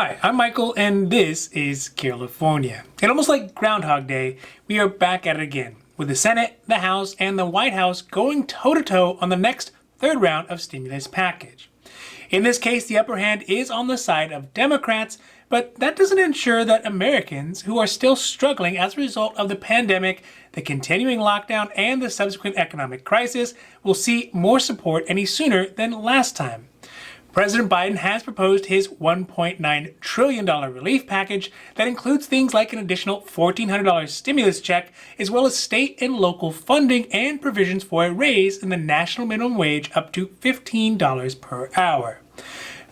Hi, I'm Michael, and this is California. And almost like Groundhog Day, we are back at it again, with the Senate, the House, and the White House going toe-to-toe on the next third round of stimulus package. In this case, the upper hand is on the side of Democrats, but that doesn't ensure that Americans, who are still struggling as a result of the pandemic, the continuing lockdown, and the subsequent economic crisis, will see more support any sooner than last time. President Biden has proposed his $1.9 trillion relief package that includes things like an additional $1,400 stimulus check, as well as state and local funding and provisions for a raise in the national minimum wage up to $15 per hour.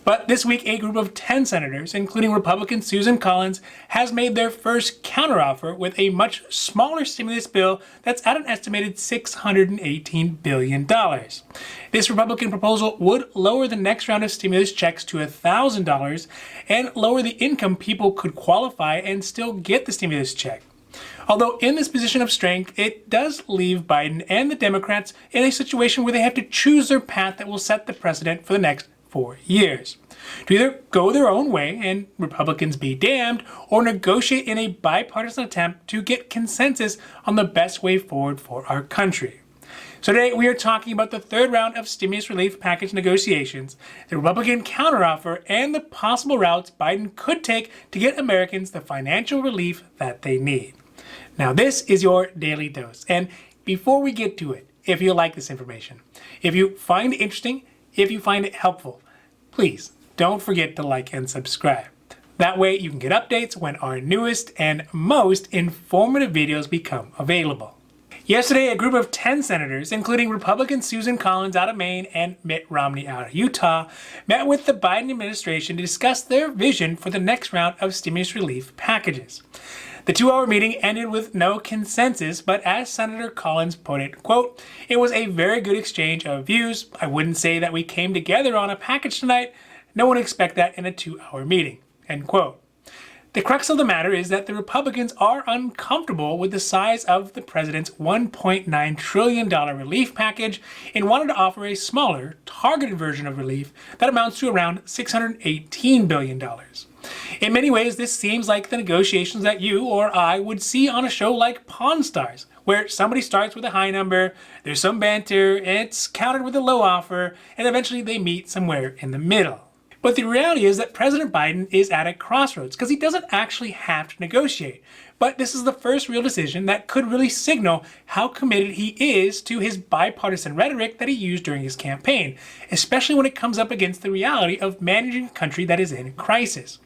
But this week, a group of 10 senators, including Republican Susan Collins, has made their first counteroffer with a much smaller stimulus bill that's at an estimated $618 billion. This Republican proposal would lower the next round of stimulus checks to $1,000 and lower the income people could qualify and still get the stimulus check. Although in this position of strength, it does leave Biden and the Democrats in a situation where they have to choose their path that will set the precedent for the next 4 years. To either go their own way and Republicans be damned, or negotiate in a bipartisan attempt to get consensus on the best way forward for our country. So today we are talking about the third round of stimulus relief package negotiations, the Republican counteroffer, and the possible routes Biden could take to get Americans the financial relief that they need. Now this is your daily dose, and before we get to it, if you like this information, if you find it interesting, if you find it helpful, please don't forget to like and subscribe. That way you can get updates when our newest and most informative videos become available. Yesterday, a group of 10 senators, including Republican Susan Collins out of Maine and Mitt Romney out of Utah, met with the Biden administration to discuss their vision for the next round of stimulus relief packages. The 2-hour meeting ended with no consensus, but as Senator Collins put it, quote, "It was a very good exchange of views. I wouldn't say that we came together on a package tonight. No one expect that in a 2-hour meeting," end quote. The crux of the matter is that the Republicans are uncomfortable with the size of the president's $1.9 trillion relief package and wanted to offer a smaller, targeted version of relief that amounts to around $618 billion. In many ways, this seems like the negotiations that you or I would see on a show like Pawn Stars, where somebody starts with a high number, there's some banter, it's countered with a low offer, and eventually they meet somewhere in the middle. But the reality is that President Biden is at a crossroads because he doesn't actually have to negotiate. But this is the first real decision that could really signal how committed he is to his bipartisan rhetoric that he used during his campaign, especially when it comes up against the reality of managing a country that is in crisis.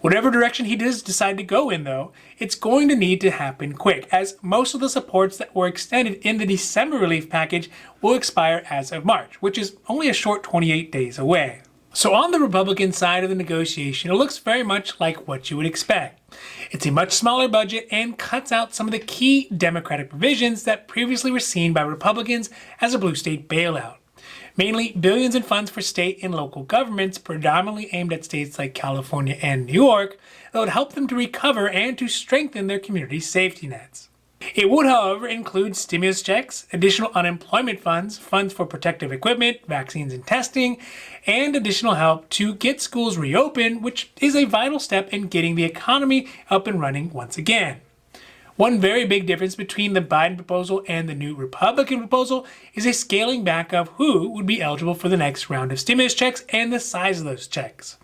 Whatever direction he does decide to go in, though, it's going to need to happen quick, as most of the supports that were extended in the December relief package will expire as of March, which is only a short 28 days away. So on the Republican side of the negotiation, it looks very much like what you would expect. It's a much smaller budget and cuts out some of the key Democratic provisions that previously were seen by Republicans as a blue state bailout. Mainly billions in funds for state and local governments, predominantly aimed at states like California and New York, that would help them to recover and to strengthen their community safety nets. It would, however, include stimulus checks, additional unemployment funds, funds for protective equipment, vaccines and testing, and additional help to get schools reopened, which is a vital step in getting the economy up and running once again. One very big difference between the Biden proposal and the new Republican proposal is a scaling back of who would be eligible for the next round of stimulus checks and the size of those checks.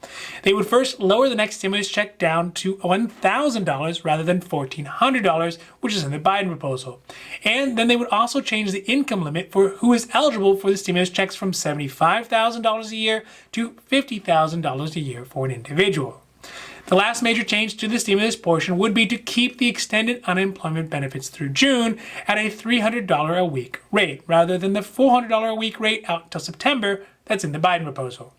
They would first lower the next stimulus check down to $1,000 rather than $1,400, which is in the Biden proposal. And then they would also change the income limit for who is eligible for the stimulus checks from $75,000 a year to $50,000 a year for an individual. The last major change to the stimulus portion would be to keep the extended unemployment benefits through June at a $300 a week rate, rather than the $400 a week rate out until September that's in the Biden proposal.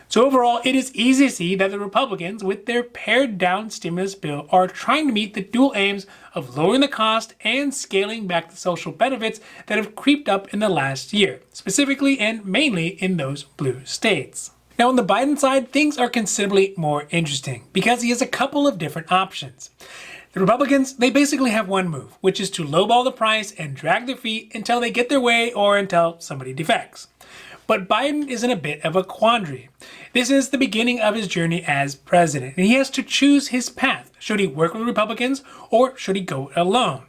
So overall, it is easy to see that the Republicans, with their pared down stimulus bill, are trying to meet the dual aims of lowering the cost and scaling back the social benefits that have creeped up in the last year, specifically and mainly in those blue states. Now on the Biden side, things are considerably more interesting because he has a couple of different options. The Republicans, they basically have one move, which is to lowball the price and drag their feet until they get their way or until somebody defects. But Biden is in a bit of a quandary. This is the beginning of his journey as president, and he has to choose his path. Should he work with Republicans or should he go alone?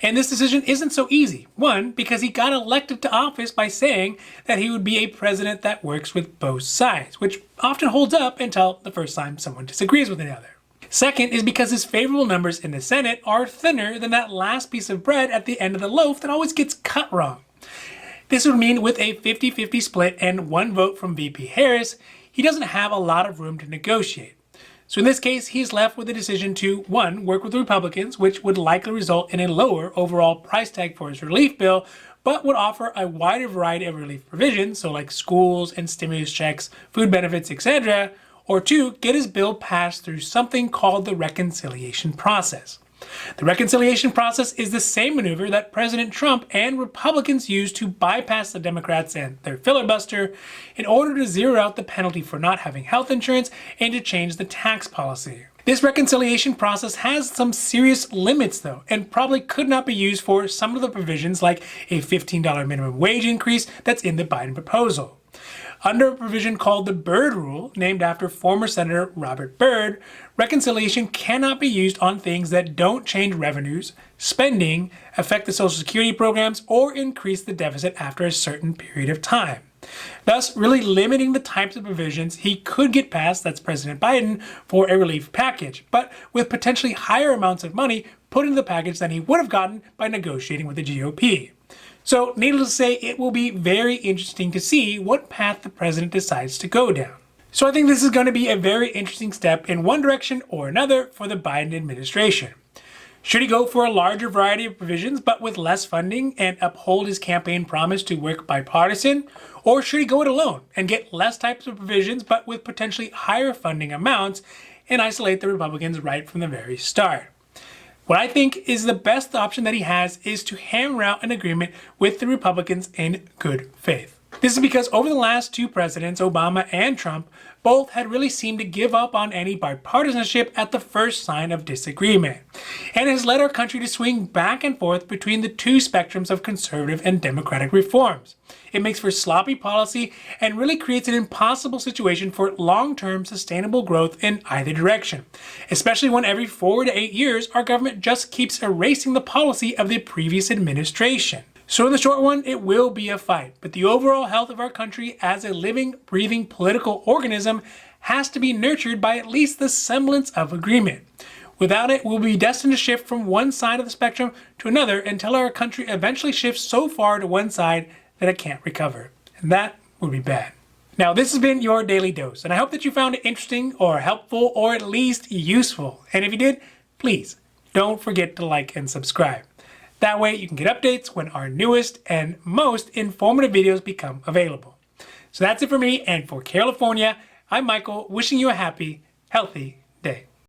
And this decision isn't so easy. One, because he got elected to office by saying that he would be a president that works with both sides, which often holds up until the first time someone disagrees with another. Second is because his favorable numbers in the Senate are thinner than that last piece of bread at the end of the loaf that always gets cut wrong. This would mean with a 50-50 split and one vote from VP Harris, he doesn't have a lot of room to negotiate. So in this case, he's left with the decision to, one, work with the Republicans, which would likely result in a lower overall price tag for his relief bill, but would offer a wider variety of relief provisions, so like schools and stimulus checks, food benefits, etc., or two, get his bill passed through something called the reconciliation process. The reconciliation process is the same maneuver that President Trump and Republicans used to bypass the Democrats and their filibuster in order to zero out the penalty for not having health insurance and to change the tax policy. This reconciliation process has some serious limits though, and probably could not be used for some of the provisions like a $15 minimum wage increase that's in the Biden proposal. Under a provision called the Byrd Rule, named after former Senator Robert Byrd, reconciliation cannot be used on things that don't change revenues, spending, affect the Social Security programs, or increase the deficit after a certain period of time. Thus, really limiting the types of provisions he could get passed, that's President Biden, for a relief package, but with potentially higher amounts of money put into the package than he would have gotten by negotiating with the GOP. So, needless to say, it will be very interesting to see what path the president decides to go down. So I think this is going to be a very interesting step in one direction or another for the Biden administration. Should he go for a larger variety of provisions but with less funding and uphold his campaign promise to work bipartisan? Or should he go it alone and get less types of provisions but with potentially higher funding amounts and isolate the Republicans right from the very start? What I think is the best option that he has is to hammer out an agreement with the Republicans in good faith. This is because over the last two presidents, Obama and Trump, both had really seemed to give up on any bipartisanship at the first sign of disagreement, and has led our country to swing back and forth between the two spectrums of conservative and democratic reforms. It makes for sloppy policy and really creates an impossible situation for long-term sustainable growth in either direction, especially when every 4 to 8 years our government just keeps erasing the policy of the previous administration. So in the short run, it will be a fight, but the overall health of our country as a living, breathing political organism has to be nurtured by at least the semblance of agreement. Without it, we'll be destined to shift from one side of the spectrum to another until our country eventually shifts so far to one side that it can't recover. And that would be bad. Now, this has been your Daily Dose, and I hope that you found it interesting or helpful or at least useful. And if you did, please don't forget to like and subscribe. That way you can get updates when our newest and most informative videos become available. So that's it for me, and for California, I'm Michael, wishing you a happy, healthy